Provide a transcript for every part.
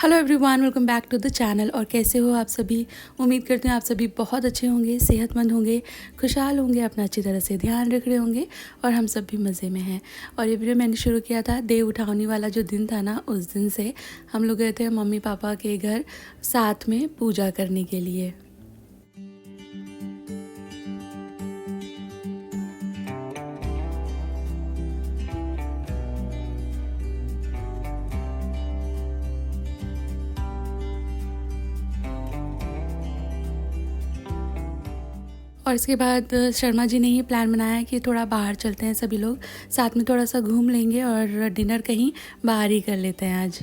Hello everyone, welcome back to the channel. और कैसे हो आप सभी? उम्मीद करती हूँ आप सभी बहुत अच्छे होंगे, सेहतमंद होंगे, खुशहाल होंगे, अपना अच्छी तरह से ध्यान रख रहे होंगे और हम सब भी मज़े में हैं। और ये वीडियो मैंने शुरू किया था देव उठानी वाला जो दिन था ना, उस दिन से हम लोग गए थे मम्मी पापा के घर साथ में पूजा करने के लिए। और इसके बाद शर्मा जी ने ही प्लान बनाया कि थोड़ा बाहर चलते हैं, सभी लोग साथ में थोड़ा सा घूम लेंगे और डिनर कहीं बाहर ही कर लेते हैं आज।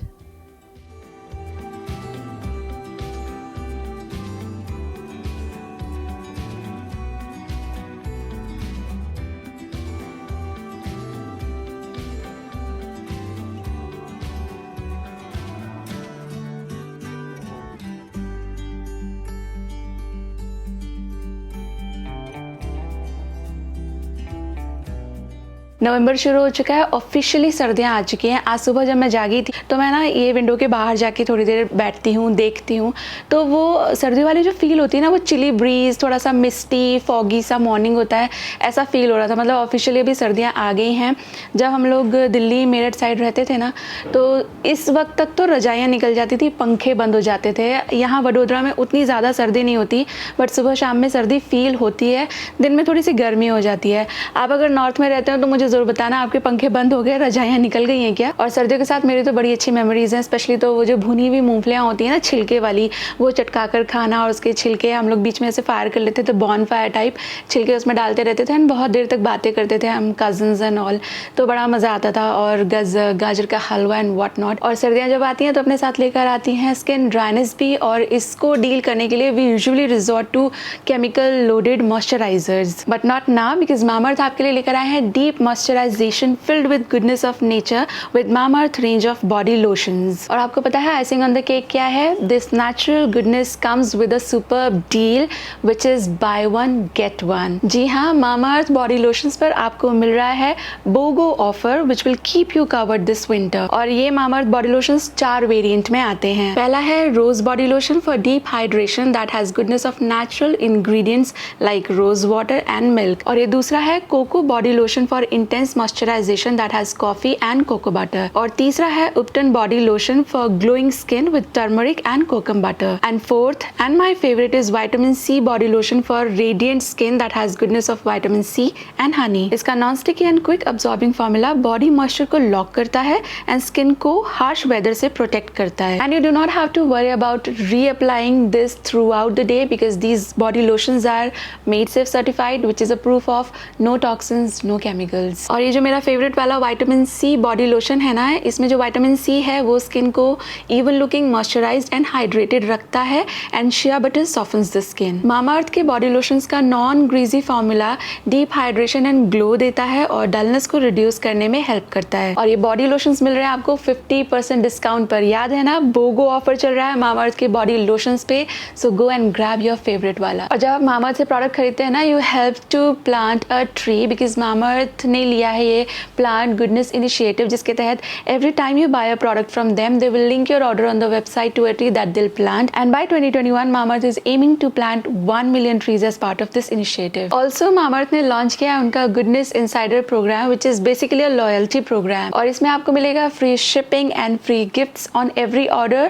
नवंबर शुरू हो चुका है, ऑफिशियली सर्दियां आ चुकी हैं। आज सुबह जब मैं जागी थी तो मैं ना ये विंडो के बाहर जाके थोड़ी देर बैठती हूँ, देखती हूँ, तो वो सर्दी वाली जो फील होती है ना, वो चिली ब्रीज, थोड़ा सा मिस्टी फॉगी सा मॉर्निंग होता है, ऐसा फील हो रहा था। मतलब ऑफिशियली अभी सर्दियाँ आ गई हैं। जब हम लोग दिल्ली मेरठ साइड रहते थे ना, तो इस वक्त तक तो रजाइयाँ निकल जाती थी, पंखे बंद हो जाते थे। यहाँ वडोदरा में उतनी ज़्यादा सर्दी नहीं होती, बट सुबह शाम में सर्दी फील होती है, दिन में थोड़ी सी गर्मी हो जाती है। आप अगर नॉर्थ में रहते हो तो मुझे ज़रूर बताना, आपके पंखे बंद हो गए, रजाइयाँ निकल गई हैं क्या? और सर्दियों के साथ मेरी तो बड़ी अच्छी मेमोरीज हैं, स्पेशली तो वो जो भुनी हुई मूंगफलियाँ होती हैं ना, छिलके वाली, वो चटका कर खाना, और उसके छिलके हम लोग बीच में ऐसे फायर कर लेते थे, बॉन फायर टाइप छिलके उसमें डालते रहते थे, एंड बहुत देर तक बातें करते थे हम कजन्स एंड ऑल, तो बड़ा मज़ा आता था। और गाजर का हलवा एंड व्हाट नॉट। और सर्दियाँ जब आती हैं तो अपने साथ लेकर आती हैं स्किन ड्राइनेस भी, और इसको डील करने के लिए we usually resort to chemical loaded moisturisers, but not now, because Mamaearth आपके लिए लेकर आए हैं deep moisturisation filled with goodness of nature with Mamaearth range of body lotions. और आपको पता है आइसिंग ऑन द केक क्या है? This natural goodness comes with a superb deal which is buy one get one. जी हाँ, मामाअर्थ बॉडी लोशंस पर आपको मिल रहा है BOGO offer which will keep you covered this winter. और ये मामाअर्थ बॉडी लोशंस 4 वेरिएंट में आते हैं। पहला है rose body lotion for deep hydration that has goodness of natural ingredients like rose water and milk. और ये दूसरा है cocoa body lotion for intense moisturisation that has coffee and cocoa butter. और तीसरा है ubtan body lotion for glowing skin with turmeric and kokum butter. And fourth and my favourite is vitamin C body lotion for radiant skin that has goodness of vitamin C and honey. इसका non sticky and quick absorbing formula body moisture को lock करता है and skin को harsh weather से protect करता है। And you do not have to worry about reapplying this throughout the day because these body lotions are made safe certified which is a proof of no toxins, no chemicals. और ये जो मेरा favourite वाला vitamin C body lotion है ना, इसमें जो vitamin C है वो स्किन को even looking moisturised and hydrated रखता है, and shea butter softens the skin. Mamaearth के बॉडी लोशंस का non greasy formula deep hydration and glow देता है और डलनेस को रिड्यूस करने में हेल्प करता है। और ये बॉडी लोशंस मिल रहे हैं आपको 50% डिस्काउंट पर। याद है ना, बोगो ऑफर चल रहा है मामाअर्थ के बॉडी लोशंस पे, so go and grab your favourite वाला। और जब आप मामाअर्थ से प्रोडक्ट खरीदते हैं ना, you help to plant a tree, because Mamaearth ने लिया है ये प्लांट गुडनेस इनिशिएटिव, जिसके तहत every time you buy a product from them, they will link your order on the website to a tree that they'll plant. And by 2021, Mamaearth is aiming to plant 1 million trees as part of this initiative. Also, Mamaearth ने launch किया है उनका Goodness Insider program, which is basically a loyalty program. और इसमें आपको मिलेगा free shipping and free gifts on every order.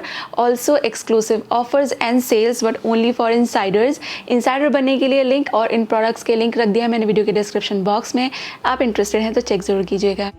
Also exclusive offers and sales, but only for insiders. Insider बनने के लिए लिंक और इन प्रोडक्ट्स के लिंक रख दिया मैंने वीडियो के डिस्क्रिप्शन बॉक्स में। आप इंटरेस्टेड हैं तो चेक जरूर कीजिएगा।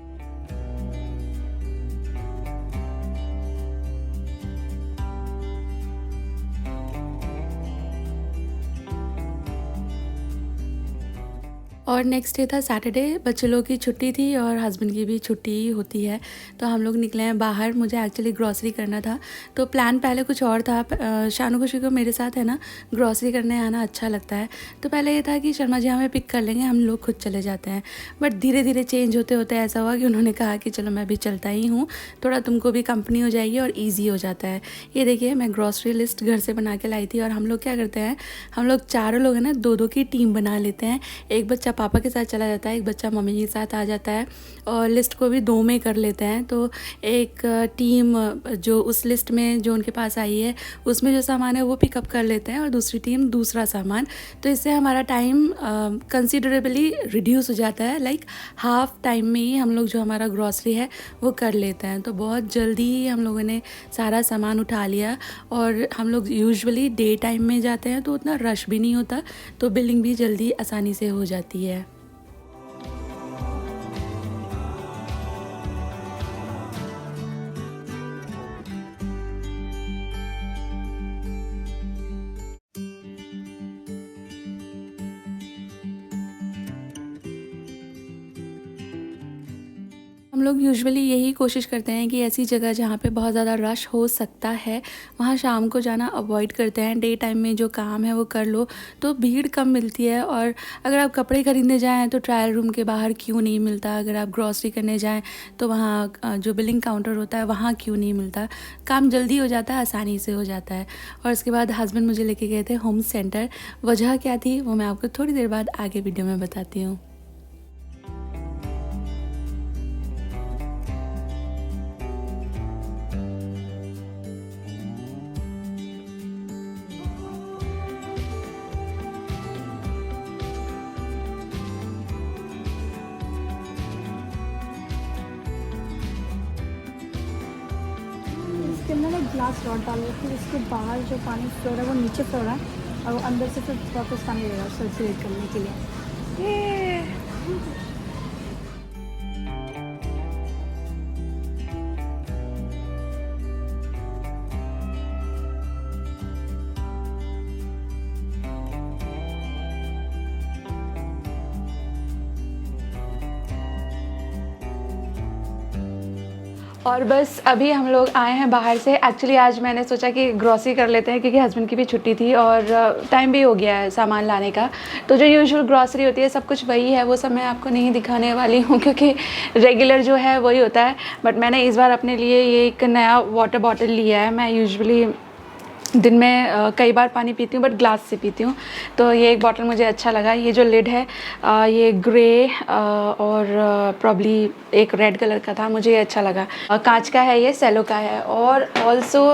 और नेक्स्ट डे था सैटरडे, बच्चे लोग की छुट्टी थी और हस्बैंड की भी छुट्टी होती है, तो हम लोग निकले हैं बाहर। मुझे एक्चुअली ग्रॉसरी करना था, तो प्लान पहले कुछ और था। शानू खुशी को मेरे साथ है ना ग्रॉसरी करने आना अच्छा लगता है, तो पहले ये था कि शर्मा जी हमें पिक कर लेंगे, हम लोग खुद चले जाते हैं। बट धीरे धीरे चेंज होते होते ऐसा हुआ कि उन्होंने कहा कि चलो मैं भी चलता ही हूँ, थोड़ा तुमको भी कंपनी हो जाएगी और ईजी हो जाता है। ये देखिए, मैं ग्रॉसरी लिस्ट घर से बना के लाई थी। और हम लोग क्या करते हैं, हम लोग चारों लोग हैं ना, 2-2 की टीम बना लेते हैं। एक बच्चा पापा के साथ चला जाता है, एक बच्चा मम्मी के साथ आ जाता है और लिस्ट को भी 2 में कर लेते हैं। तो एक टीम जो उस लिस्ट में जो उनके पास आई है उसमें जो सामान है वो पिकअप कर लेते हैं और दूसरी टीम दूसरा सामान। तो इससे हमारा टाइम कंसिडरेबली रिड्यूस हो जाता है, लाइक हाफ टाइम में ही हम लोग जो हमारा ग्रॉसरी है वो कर लेते हैं। तो बहुत जल्दी ही हम लोगों ने सारा सामान उठा लिया और हम लोग यूजुअली डे टाइम में जाते हैं तो उतना रश भी नहीं होता, तो बिलिंग भी जल्दी आसानी से हो जाती है। हम लोग यूजुअली यही कोशिश करते हैं कि ऐसी जगह जहाँ पे बहुत ज़्यादा रश हो सकता है वहाँ शाम को जाना अवॉइड करते हैं। डे टाइम में जो काम है वो कर लो तो भीड़ कम मिलती है। और अगर आप कपड़े ख़रीदने जाएँ तो ट्रायल रूम के बाहर क्यों नहीं मिलता, अगर आप ग्रॉसरी करने जाएँ तो वहाँ जो बिलिंग काउंटर होता है वहाँ क्यों नहीं मिलता। काम जल्दी हो जाता है, आसानी से हो जाता है। और उसके बाद हस्बैंड मुझे लेके गए थे होम सेंटर। वजह क्या थी वो मैं आपको थोड़ी देर बाद आगे वीडियो में बताती हूँ। इसके अंदर एक ग्लास रॉड डाल रही थी, इसके बाहर जो पानी फ्लो रहा है वो नीचे फ्लो रहा है और वो अंदर से फिर वापस पानी दे रहा है सर्कुलेट करने के लिए। ये और बस अभी हम लोग आए हैं बाहर से। एक्चुअली आज मैंने सोचा कि ग्रॉसरी कर लेते हैं क्योंकि हस्बैंड की भी छुट्टी थी और टाइम भी हो गया है सामान लाने का। तो जो यूजुअल ग्रॉसरी होती है सब कुछ वही है, वो सब मैं आपको नहीं दिखाने वाली हूँ क्योंकि रेगुलर जो है वही होता है। बट मैंने इस बार अपने लिए ये एक नया वाटर बॉटल लिया है। मैं यूजुअली दिन में कई बार पानी पीती हूँ बट ग्लास से पीती हूँ, तो ये एक बॉटल मुझे अच्छा लगा। ये जो लिड है ये ग्रे और प्रॉब्ली एक रेड कलर का था, मुझे ये अच्छा लगा। कांच का है, ये सेलो का है। और ऑल्सो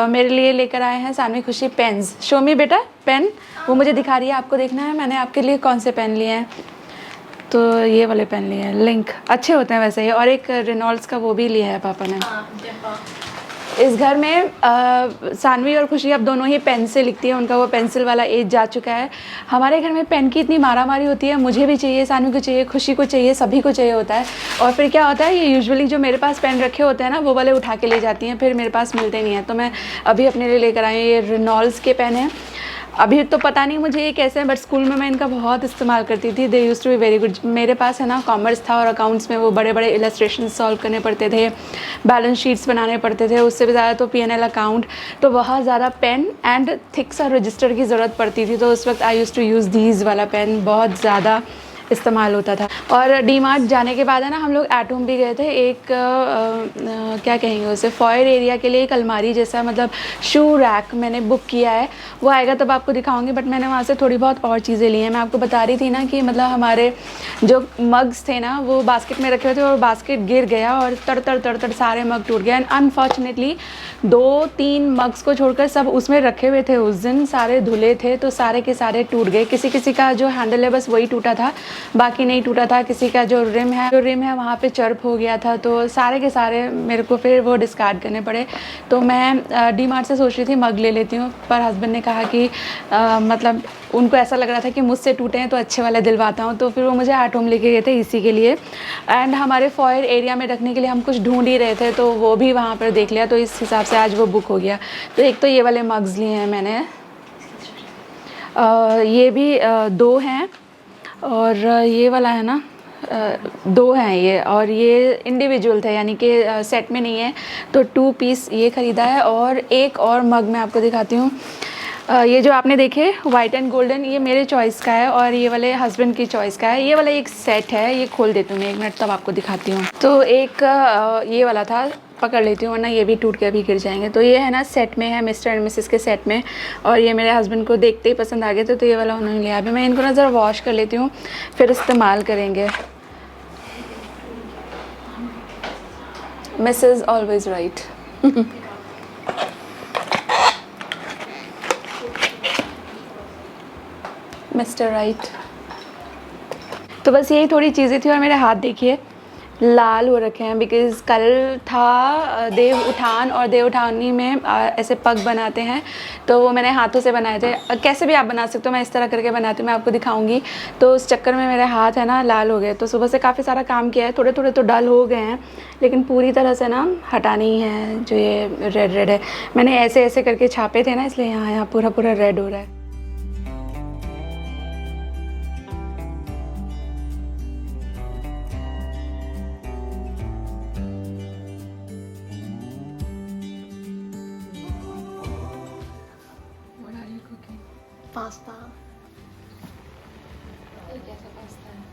मेरे लिए लेकर आए हैं सानवी खुशी पेन्स। शो मी बेटा पेन, वो मुझे दिखा रही है, आपको देखना है मैंने आपके लिए कौन से पेन लिए हैं। तो ये वाले पेन लिए हैं, लिंक अच्छे होते हैं वैसे ही। और एक रेनॉल्ड्स का वो भी लिया है पापा ने। इस घर में सानवी और खुशी अब दोनों ही पेन से लिखती है, उनका वो पेंसिल वाला एज जा चुका है। हमारे घर में पेन की इतनी मारामारी होती है, मुझे भी चाहिए, सानवी को चाहिए, खुशी को चाहिए, सभी को चाहिए होता है। और फिर क्या होता है, ये यूजुअली जो मेरे पास पेन रखे होते हैं ना वो वाले उठा के ले जाती हैं, फिर मेरे पास मिलते नहीं हैं। तो मैं अभी अपने लिए लेकर आई हूँ, ये रेनॉल्ड्स के पेन हैं। अभी तो पता नहीं मुझे ये कैसे हैं, बट स्कूल में मैं इनका बहुत इस्तेमाल करती थी। They use to be very good. मेरे पास है ना कॉमर्स था और अकाउंट्स में वो बड़े बड़े इलस्ट्रेशन सॉल्व करने पड़ते थे, बैलेंस शीट्स बनाने पड़ते थे, उससे भी ज़्यादा तो P&L अकाउंट, तो बहुत ज़्यादा पेन एंड थिक सा रजिस्टर की ज़रूरत पड़ती थी। तो उस वक्त आई यूज़ टू यूज़ दीज वाला पेन, बहुत ज़्यादा इस्तेमाल होता था। और डी-मार्ट जाने के बाद है ना हम लोग एट होम भी गए थे। एक क्या कहेंगे उसे, फॉयर एरिया के लिए एक अलमारी जैसा, मतलब शू रैक मैंने बुक किया है, वो आएगा तब आपको दिखाऊंगी। बट मैंने वहाँ से थोड़ी बहुत और चीज़ें ली हैं। मैं आपको बता रही थी ना कि मतलब हमारे जो मग्स थे ना वो बास्केट में रखे हुए थे और बास्केट गिर गया और तड़ सारे मग टूट गए। एंड अनफॉर्चुनेटली 2-3 मग्स को छोड़कर सब उसमें रखे हुए थे उस दिन, सारे धुले थे तो सारे के सारे टूट गए। किसी किसी का जो हैंडल है बस वही टूटा था, बाकी नहीं टूटा था। किसी का जो रिम है वहाँ पे चर्प हो गया था, तो सारे के सारे मेरे को फिर वो डिस्कार्ड करने पड़े। तो मैं डी-मार्ट से सोच रही थी मग ले लेती हूँ, पर हस्बैंड ने कहा कि मतलब उनको ऐसा लग रहा था कि मुझसे टूटे हैं तो अच्छे वाले दिलवाता हूँ, तो फिर वो मुझे एट होम लेके गए थे इसी के लिए। एंड हमारे फॉयर एरिया में रखने के लिए हम कुछ ढूंढ ही रहे थे तो वो भी वहाँ पर देख लिया, तो इस हिसाब से आज वो बुक हो गया। तो एक तो ये वाले मग्स लिए हैं मैंने, ये भी 2 हैं और ये वाला है ना 2 हैं ये, और ये इंडिविजुअल थे यानी कि सेट में नहीं है, तो 2 पीस ये ख़रीदा है। और एक और मग मैं आपको दिखाती हूँ। ये जो आपने देखे वाइट एंड गोल्डन, ये मेरे चॉइस का है और ये वाले हस्बैंड की चॉइस का है। ये वाला एक सेट है, ये खोल देती हूँ मैं 1 मिनट तब आपको दिखाती हूँ। तो एक ये वाला था पकड़ लेती हूँ, वरना ये भी टूट के अभी गिर जाएंगे। तो ये है ना सेट में है, मिस्टर एंड मिसेस के सेट में, और ये मेरे हस्बैंड को देखते ही पसंद आ गए थे, तो ये वाला उन्होंने लिया। अभी मैं इनको ना ज़रा वॉश कर लेती हूँ, फिर इस्तेमाल करेंगे। Mrs always right. Mister right. तो बस यही थोड़ी चीज़ें थी, और मेरे हाथ देखिए लाल हो रखे हैं, बिकॉज़ कल था देव उठान, और देव उठानी में ऐसे पग बनाते हैं, तो वो मैंने हाथों से बनाए थे। कैसे भी आप बना सकते हो, मैं इस तरह करके बनाती हूँ, मैं आपको दिखाऊंगी। तो उस चक्कर में मेरे हाथ है ना लाल हो गए। तो सुबह से काफ़ी सारा काम किया है, थोड़े थोड़े तो डल हो गए हैं, लेकिन पूरी तरह से ना हटाना ही है। जो ये रेड रेड है, मैंने ऐसे ऐसे करके छापे थे ना, इसलिए यहाँ पूरा पूरा रेड हो रहा है। पास्ता। ये कैसा पास्ता है?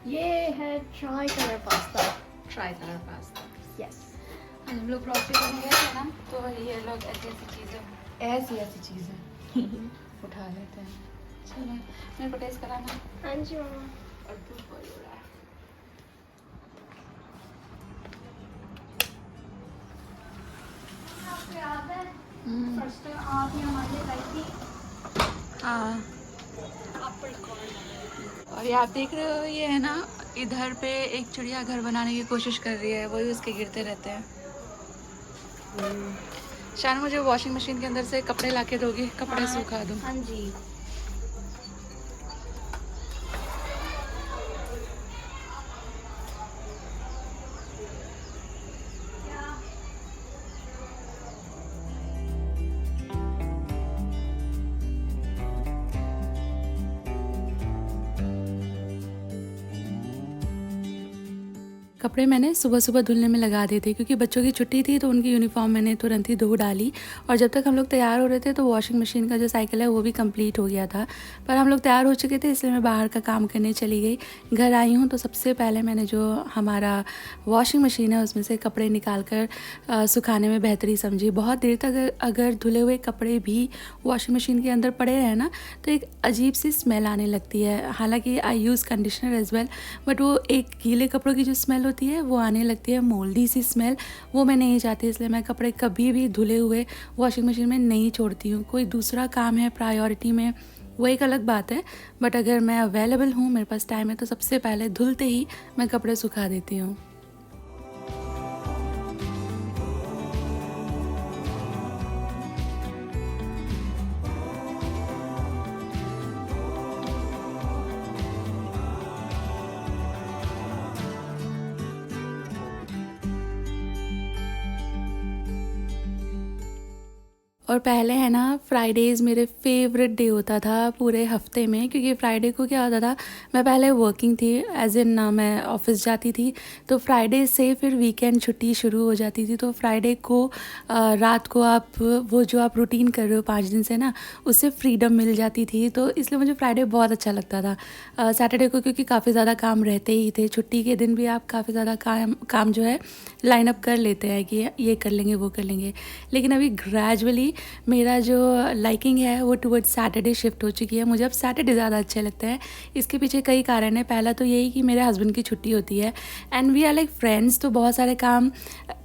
ये है try colour pasta. Try colour pasta. Yes. हम लोग ग्रॉसरी करने गए थे ना, तो ये लोग ऐसी चीज़ें उठा लेते हैं। चलो मेरे को टेस्ट कराना। हाँ जी मामा। और दूध बॉईल हो रहा है। आपको याद है फर्स्ट आप ही हमारे लिए लाई थी हाँ। Apple corn. और ये आप देख रहे हो, ये है ना इधर पे एक चिड़िया घर बनाने की कोशिश कर रही है, वही उसके गिरते रहते हैं। शान, मुझे वॉशिंग मशीन के अंदर से कपड़े लाके दोगी, कपड़े सूखा दूँ। हाँ जी। कपड़े मैंने सुबह सुबह धुलने में लगा दिए थे, क्योंकि बच्चों की छुट्टी थी, तो उनकी यूनिफॉर्म मैंने तुरंत ही धो डाली। और जब तक हम लोग तैयार हो रहे थे, तो वॉशिंग मशीन का जो साइकिल है वो भी कंप्लीट हो गया था। पर हम लोग तैयार हो चुके थे, इसलिए मैं बाहर का काम करने चली गई। घर आई हूँ तो सबसे पहले मैंने जो हमारा वॉशिंग मशीन है उसमें से कपड़े निकाल कर सुखाने में बेहतरी समझी। बहुत देर तक अगर धुले हुए कपड़े भी वॉशिंग मशीन के अंदर पड़े रहे ना, तो एक अजीब सी स्मेल आने लगती है। हालांकि I use conditioner as well, but वो एक गीले कपड़ों की जो स्मेल होती है वो आने लगती है, मोल्डी सी स्मेल, वो मैं नहीं चाहती। इसलिए मैं कपड़े कभी भी धुले हुए वॉशिंग मशीन में नहीं छोड़ती हूँ। कोई दूसरा काम है प्रायोरिटी में, वो एक अलग बात है, बट अगर मैं अवेलेबल हूँ, मेरे पास टाइम है, तो सबसे पहले धुलते ही मैं कपड़े सुखा देती हूँ। और पहले है ना फ्राइडेज़ मेरे फेवरेट डे होता था पूरे हफ्ते में, क्योंकि फ्राइडे को क्या होता था, मैं पहले वर्किंग थी, एज इन मैं ऑफिस जाती थी, तो फ्राइडे से फिर वीकेंड छुट्टी शुरू हो जाती थी। तो फ्राइडे को रात को आप वो जो आप रूटीन कर रहे हो 5 दिन से ना, उससे फ्रीडम मिल जाती थी। तो इसलिए मुझे फ्राइडे बहुत अच्छा लगता था। सैटरडे को क्योंकि काफ़ी ज़्यादा काम रहते ही थे, छुट्टी के दिन भी आप काफ़ी ज़्यादा काम जो है लाइन अप कर लेते हैं कि ये कर लेंगे वो कर लेंगे। लेकिन अभी ग्रेजुअली मेरा जो लाइकिंग है वो टुवर्ड्स सैटरडे शिफ्ट हो चुकी है। मुझे अब सैटरडे ज़्यादा अच्छे लगते हैं। इसके पीछे कई कारण हैं। पहला तो यही कि मेरे हस्बैंड की छुट्टी होती है, and we are like friends, तो बहुत सारे काम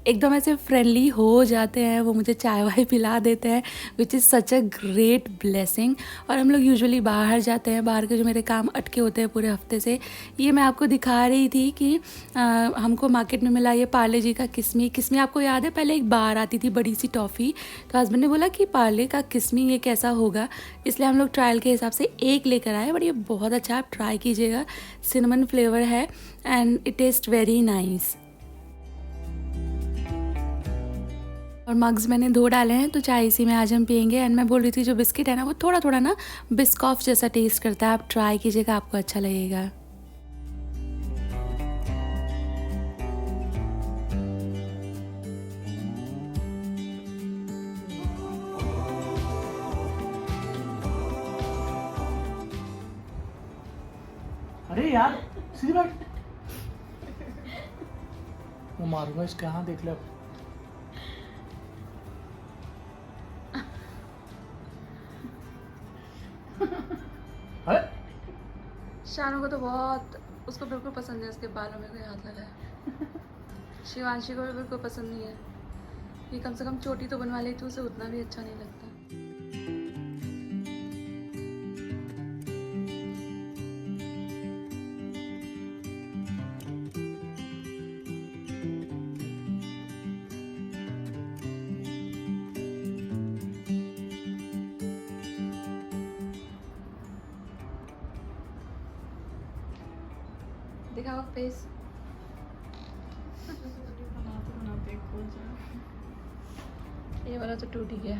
एकदम ऐसे फ्रेंडली हो जाते हैं। वो मुझे चाय वाय पिला देते हैं, which is such a great blessing. और हम लोग यूजुअली बाहर जाते हैं, बाहर के जो मेरे काम अटके होते हैं पूरे हफ्ते से। ये मैं आपको दिखा रही थी कि हमको मार्केट में मिला ये पार्ले जी का किस्मी। आपको याद है पहले एक बार आती थी बड़ी सी टॉफ़ी, तो हस्बैंड ने बोला कि पार्ले का किस्मी ये कैसा होगा, इसलिए हम लोग ट्रायल के हिसाब से एक लेकर आए। बट ये बहुत अच्छा, आप ट्राई कीजिएगा। सिनेमन फ्लेवर है and it taste very nice. और मग्स मैंने धो डाले हैं, तो चाय इसी में आज हम पियेंगे। एंड मैं बोल रही थी जो बिस्किट है ना, वो थोड़ा थोड़ा ना बिस्कॉफ जैसा टेस्ट करता है, आप ट्राई कीजिएगा, आपको अच्छा लगेगा। अरे यार सीधी बात, वो मारूंगा इसके। हाँ देख ले अब। शानू को तो बहुत, उसको बिल्कुल पसंद है उसके बालों में कोई हाथ लगाए। शिवांशी को भी बिल्कुल पसंद नहीं है। ये कम से कम चोटी तो बनवा लेती, उसे उतना भी अच्छा नहीं लगता। दिखाओ फेस। बनाते बनाते खोल जाए। ये वाला तो टूट ही गया।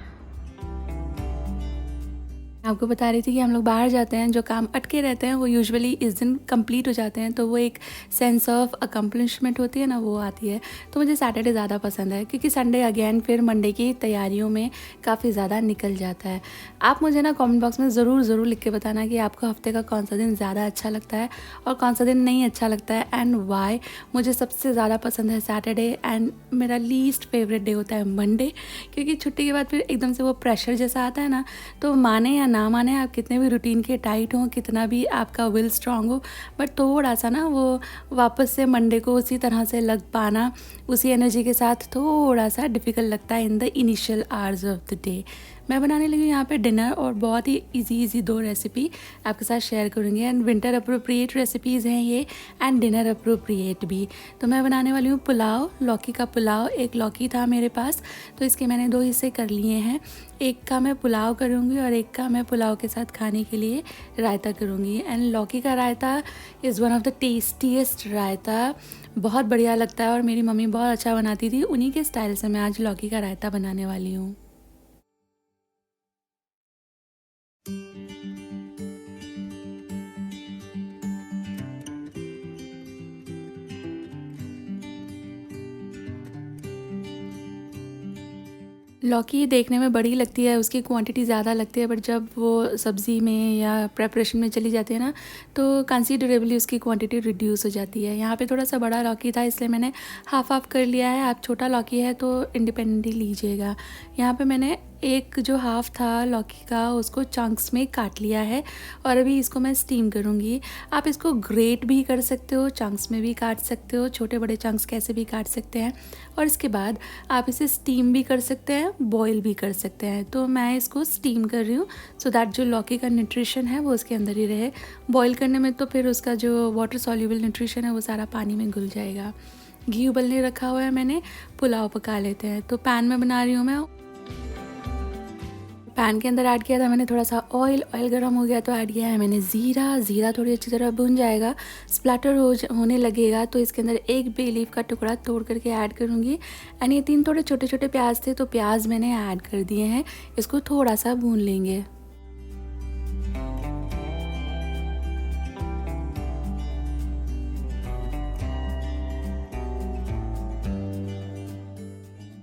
आपको बता रही थी कि हम लोग बाहर जाते हैं, जो काम अटके रहते हैं वो यूजुअली इस दिन कंप्लीट हो जाते हैं, तो वो एक सेंस ऑफ अकम्पलिशमेंट होती है ना, वो आती है। तो मुझे सैटरडे ज़्यादा पसंद है क्योंकि संडे अगेन फिर मंडे की तैयारियों में काफ़ी ज़्यादा निकल जाता है। आप मुझे ना कमेंट बॉक्स में ज़रूर लिख के बताना कि आपको हफ्ते का कौन सा दिन ज़्यादा अच्छा लगता है और कौन सा दिन नहीं अच्छा लगता है एंड वाई। मुझे सबसे ज़्यादा पसंद है सैटरडे एंड मेरा लीस्ट फेवरेट डे होता है मंडे, क्योंकि छुट्टी के बाद फिर एकदम से वो प्रेशर जैसा आता है ना, तो माने या ना माने, आप कितने भी रूटीन के टाइट हों, कितना भी आपका विल स्ट्रांग हो, बट थोड़ा सा ना वो वापस से मंडे को उसी तरह से लग पाना, उसी एनर्जी के साथ थोड़ा सा डिफ़िकल्ट लगता है in the initial hours of the day. मैं बनाने लगी हूँ यहाँ पे डिनर और बहुत ही इजी 2 रेसिपी आपके साथ शेयर करूँगी एंड विंटर अप्रोप्रिएट रेसिपीज़ हैं ये एंड डिनर अप्रोप्रिएट भी। तो मैं बनाने वाली हूँ पुलाव, लौकी का पुलाव। एक लौकी था मेरे पास तो इसके मैंने 2 हिस्से कर लिए हैं। एक का मैं पुलाव करूँगी और एक का मैं पुलाव के साथ खाने के लिए रायता करूँगी। एंड लौकी का रायता is one of the tastiest raita, बहुत बढ़िया लगता है और मेरी मम्मी बहुत अच्छा बनाती थी। उन्हीं के स्टाइल से मैं आज लौकी का रायता बनाने वाली हूँ। लौकी देखने में बड़ी लगती है, उसकी क्वांटिटी ज़्यादा लगती है, बट जब वो सब्ज़ी में या प्रेपरेशन में चली जाती है ना, तो कंसीडरेबली उसकी क्वांटिटी रिड्यूस हो जाती है। यहाँ पे थोड़ा सा बड़ा लौकी था इसलिए मैंने हाफ कर लिया है। आप छोटा लौकी है तो इंडिपेंडेंटली लीजिएगा। यहाँ पे मैंने एक जो हाफ़ था लौकी का उसको चंक्स में काट लिया है और अभी इसको मैं स्टीम करूँगी। आप इसको ग्रेट भी कर सकते हो, चंक्स में भी काट सकते हो, छोटे बड़े चंक्स कैसे भी काट सकते हैं, और इसके बाद आप इसे स्टीम भी कर सकते हैं, बॉईल भी कर सकते हैं। तो मैं इसको स्टीम कर रही हूँ सो दैट जो लौकी का न्यूट्रिशन है वो उसके अंदर ही रहे। बॉईल करने में तो फिर उसका जो वाटर सॉल्युबल न्यूट्रिशन है वो सारा पानी में घुल जाएगा। घी उबलने रखा हुआ है मैंने, पुलाव पका लेते हैं। तो पैन में बना रही हूँ मैं। पैन के अंदर ऐड किया था मैंने थोड़ा सा ऑयल गर्म हो गया तो ऐड किया है मैंने ज़ीरा थोड़ी अच्छी तरह भुन जाएगा, स्प्लैटर होने लगेगा तो इसके अंदर एक बे लीफ का टुकड़ा तोड़ करके ऐड करूँगी। एंड ये 3 थोड़े छोटे प्याज थे तो प्याज मैंने ऐड कर दिए हैं। इसको थोड़ा सा भून लेंगे।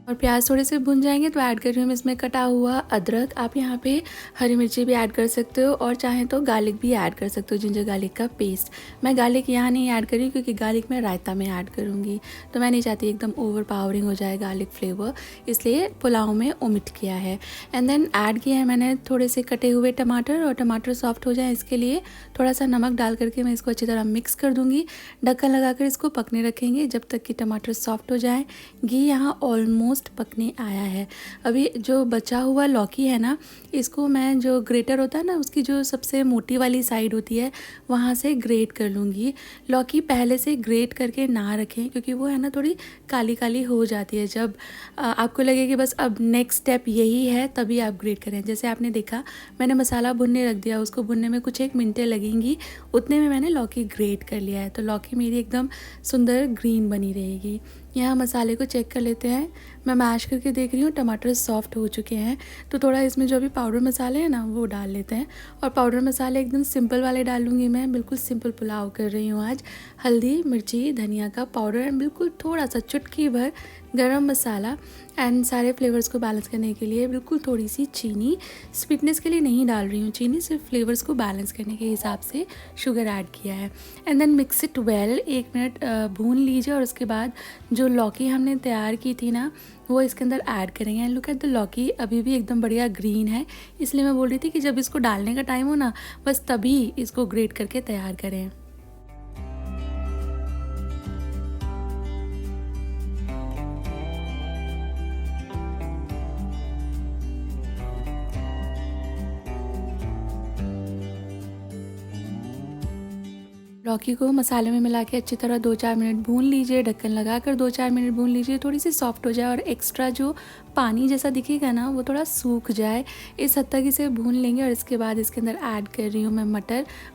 और प्याज थोड़े से भुन जाएंगे तो ऐड कर रही हूँ इसमें कटा हुआ अदरक। आप यहाँ पे हरी मिर्ची भी ऐड कर सकते हो और चाहें तो गार्लिक भी ऐड कर सकते हो, जिंजर गार्लिक का पेस्ट। मैं गार्लिक यहाँ नहीं ऐड करी क्योंकि गार्लिक मैं रायता में ऐड करूँगी, तो मैं नहीं चाहती एकदम ओवर पावरिंग हो जाए गार्लिक फ्लेवर, इसलिए पुलाव में ओमिट किया है। एंड देन ऐड किया है मैंने थोड़े से कटे हुए टमाटर, और टमाटर सॉफ्ट हो जाए इसके लिए थोड़ा सा नमक डाल करके मैं इसको अच्छी तरह मिक्स कर दूँगी। ढक्कन लगाकर इसको पकने रखेंगे जब तक कि टमाटर सॉफ्ट हो जाए। घी यहाँ ऑलमोस्ट पकने आया है। अभी जो बचा हुआ लौकी है ना, इसको मैं जो ग्रेटर होता है ना उसकी जो सबसे मोटी वाली साइड होती है वहाँ से ग्रेट कर लूँगी। लौकी पहले से ग्रेट करके ना रखें क्योंकि वो है ना थोड़ी काली हो जाती है। जब आपको लगे कि बस अब नेक्स्ट स्टेप यही है तभी आप ग्रेट करें। जैसे आपने देखा मैंने मसाला भुनने रख दिया, उसको भुनने में कुछ 1 मिनटें लगेंगी, उतने में मैंने लौकी ग्रेट कर लिया है। तो लौकी मेरी एकदम सुंदर ग्रीन बनी रहेगी। यहाँ मसाले को चेक कर लेते हैं। मैं मैश करके देख रही हूँ टमाटर सॉफ्ट हो चुके हैं, तो थोड़ा इसमें जो भी पाउडर मसाले हैं ना वो डाल लेते हैं। और पाउडर मसाले एकदम सिंपल वाले डालूंगी मैं, बिल्कुल सिंपल पुलाव कर रही हूँ आज। हल्दी, मिर्ची, धनिया का पाउडर एंड बिल्कुल थोड़ा सा चुटकी भर गरम मसाला एंड सारे फ्लेवर्स को बैलेंस करने के लिए बिल्कुल थोड़ी सी चीनी, स्वीटनेस के लिए नहीं डाल रही हूँ चीनी, सिर्फ फ्लेवर्स को बैलेंस करने के हिसाब से शुगर ऐड किया है। And then mix it well, 1 minute भून लीजिए और उसके बाद जो लौकी हमने तैयार की थी ना वो इसके अंदर ऐड करेंगे। एंड लुक एट द लौकी, अभी भी एकदम बढ़िया ग्रीन है, इसलिए मैं बोल रही थी कि जब इसको डालने का टाइम हो ना बस तभी इसको ग्रेट करके तैयार करें। लौकी को मसाले में मिला के अच्छी तरह 2-4 मिनट भून लीजिए, ढक्कन लगाकर 2-4 मिनट भून लीजिए, थोड़ी सी सॉफ्ट हो जाए और एक्स्ट्रा जो पानी जैसा दिखेगा ना वो थोड़ा सूख जाए, इस हद तक इसे भून लेंगे। और इसके बाद इसके अंदर ऐड कर रही हूँ मैं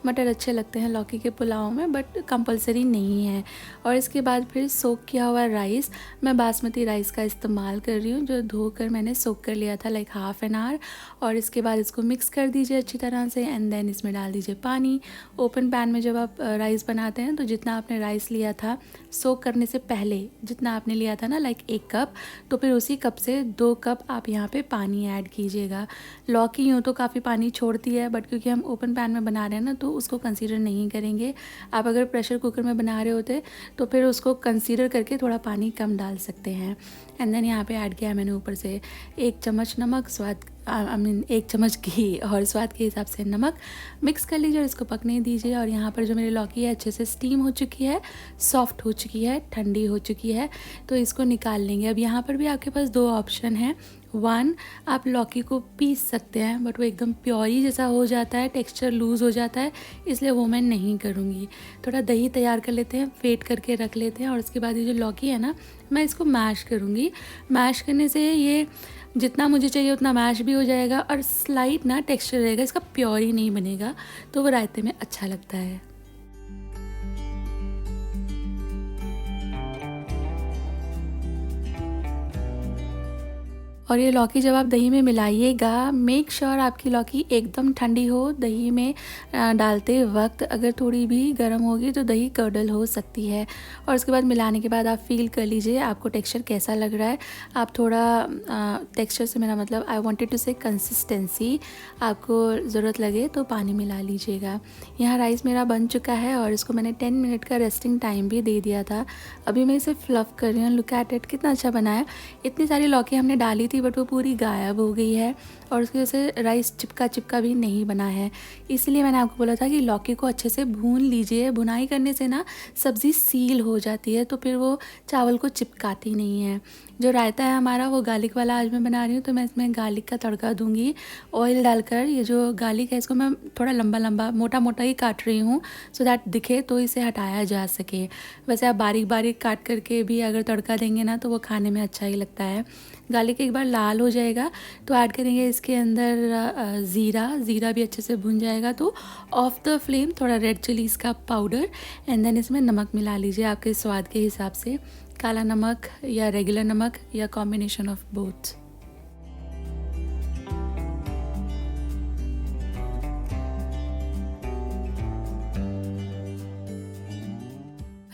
मटर अच्छे लगते हैं लौकी के पुलाव में बट कंपलसरी नहीं है। और इसके बाद फिर सोक किया हुआ राइस, मैं बासमती राइस का इस्तेमाल कर रही हूँ जो धोकर मैंने सोक कर लिया था लाइक हाफ एन आवर। और इसके बाद इसको मिक्स कर दीजिए अच्छी तरह से एंड देन इसमें डाल दीजिए पानी। ओपन पैन में जब आप राइस बनाते हैं तो जितना आपने राइस लिया था सोक करने से पहले, जितना आपने लिया था ना लाइक 1 कप, तो फिर उसी कप से 2 कप आप यहाँ पे पानी ऐड कीजिएगा। लौकी यूँ तो काफ़ी पानी छोड़ती है बट क्योंकि हम ओपन पैन में बना रहे हैं ना तो उसको कंसीडर नहीं करेंगे। आप अगर प्रेशर कुकर में बना रहे होते तो फिर उसको कंसीडर करके थोड़ा पानी कम डाल सकते हैं। एंड देन यहाँ पे ऐड किया मैंने ऊपर से 1 चम्मच नमक, 1 चम्मच घी और स्वाद के हिसाब से नमक। मिक्स कर लीजिए और इसको पकने दीजिए। और यहाँ पर जो मेरी लौकी है अच्छे से स्टीम हो चुकी है, सॉफ्ट हो चुकी है, ठंडी हो चुकी है, तो इसको निकाल लेंगे। अब यहाँ पर भी आपके पास 2 ऑप्शन हैं। 1, आप लौकी को पीस सकते हैं बट वो एकदम प्योरी जैसा हो जाता है, टेक्सचर लूज़ हो जाता है, इसलिए वो मैं नहीं करूँगी। थोड़ा दही तैयार कर लेते हैं, फेंट करके रख लेते हैं और उसके बाद ये जो लौकी है ना मैं इसको मैश करूँगी। मैश करने से ये जितना मुझे चाहिए उतना मैश भी हो जाएगा और स्लाइट ना टेक्सचर रहेगा, इसका प्योरी नहीं बनेगा, तो वो रायते में अच्छा लगता है। और ये लौकी जब आप दही में मिलाइएगा मेक श्योर आपकी लौकी एकदम ठंडी हो। दही में डालते वक्त अगर थोड़ी भी गर्म होगी तो दही कर्डल हो सकती है। और उसके बाद मिलाने के बाद आप फील कर लीजिए आपको टेक्सचर कैसा लग रहा है। आप थोड़ा टेक्सचर से मेरा मतलब आई वांटेड टू से कंसिस्टेंसी, आपको ज़रूरत लगे तो पानी मिला लीजिएगा। यहाँ राइस मेरा बन चुका है और इसको मैंने 10 मिनट का रेस्टिंग टाइम भी दे दिया था। अभी मैं इसे फ्लफ़ कर रही हूँ। लुक एट इट, कितना अच्छा बना है। इतनी सारी लौकी हमने डाली थी बट वो पूरी गायब हो गई है और उसकी वजह से राइस चिपका भी नहीं बना है। इसलिए मैंने आपको बोला था कि लौकी को अच्छे से भून लीजिए। भुनाई करने से ना सब्ज़ी सील हो जाती है तो फिर वो चावल को चिपकाती नहीं है। जो रायता है हमारा वो गार्लिक वाला आज मैं बना रही हूँ तो मैं इसमें गार्लिक का तड़का दूंगी ऑयल डालकर। ये जो गार्लिक है इसको मैं थोड़ा लंबा मोटा ही काट रही हूँ सो दैट दिखे तो इसे हटाया जा सके। वैसे आप बारीक काट करके भी अगर तड़का देंगे ना तो वो खाने में अच्छा ही लगता है। गार्लिक एक बार लाल हो जाएगा तो ऐड करेंगे इसके अंदर ज़ीरा भी अच्छे से भुन जाएगा तो ऑफ द फ्लेम थोड़ा रेड चिलीज़ का पाउडर एंड देन इसमें नमक मिला लीजिए आपके स्वाद के हिसाब से, काला नमक या रेगुलर नमक या कॉम्बिनेशन ऑफ बोथ।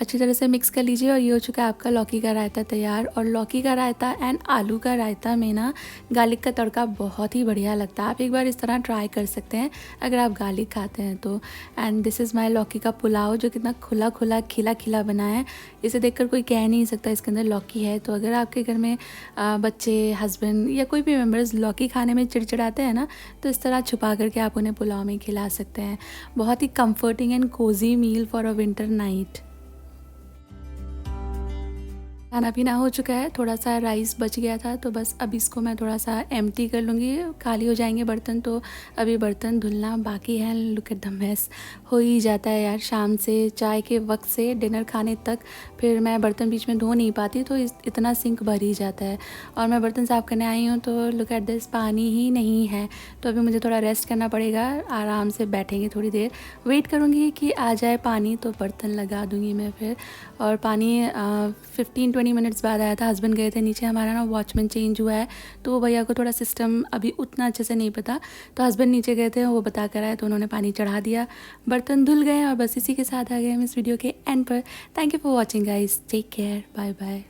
अच्छी तरह से मिक्स कर लीजिए और ये हो चुका है आपका लौकी का रायता तैयार। और लौकी का रायता एंड आलू का रायता में ना गार्लिक का तड़का बहुत ही बढ़िया लगता है। आप एक बार इस तरह ट्राई कर सकते हैं अगर आप गार्लिक खाते हैं तो। एंड दिस इज़ माय लौकी का पुलाव जो कितना खुला खिला बना है। इसे देखकर कोई कह नहीं सकता इसके अंदर लौकी है। तो अगर आपके घर में बच्चे, हस्बैंड या कोई भी मेम्बर्स लौकी खाने में चिड़चिड़ाते हैं ना तो इस तरह छुपा करके आप उन्हें पुलाव में खिला सकते हैं। बहुत ही comforting and cosy meal for a winter night. खाना पीना हो चुका है, थोड़ा सा राइस बच गया था तो बस अब इसको मैं थोड़ा सा एम्प्टी कर लूँगी। खाली हो जाएंगे बर्तन तो अभी बर्तन धुलना बाकी है। लुक एट द मेस, हो ही जाता है यार। शाम से चाय के वक्त से डिनर खाने तक फिर मैं बर्तन बीच में धो नहीं पाती तो इतना सिंक भर ही जाता है। और मैं बर्तन साफ़ करने आई हूँ तो लुक एट दिस, पानी ही नहीं है। तो अभी मुझे थोड़ा रेस्ट करना पड़ेगा। आराम से बैठेंगे, थोड़ी देर वेट करूँगी कि आ जाए पानी तो बर्तन लगा दूँगी मैं फिर। और पानी 15-20 मिनट्स बाद आया था। हस्बैंड गए थे नीचे, हमारा ना वॉचमैन चेंज हुआ है तो वो भैया को थोड़ा सिस्टम अभी उतना अच्छे से नहीं पता तो हस्बैंड नीचे गए थे, वो बता कर आए तो उन्होंने पानी चढ़ा दिया, बर्तन धुल गए। और बस इसी के साथ आ गए हम इस वीडियो के एंड पर। Thank you for watching guys, take care, bye bye.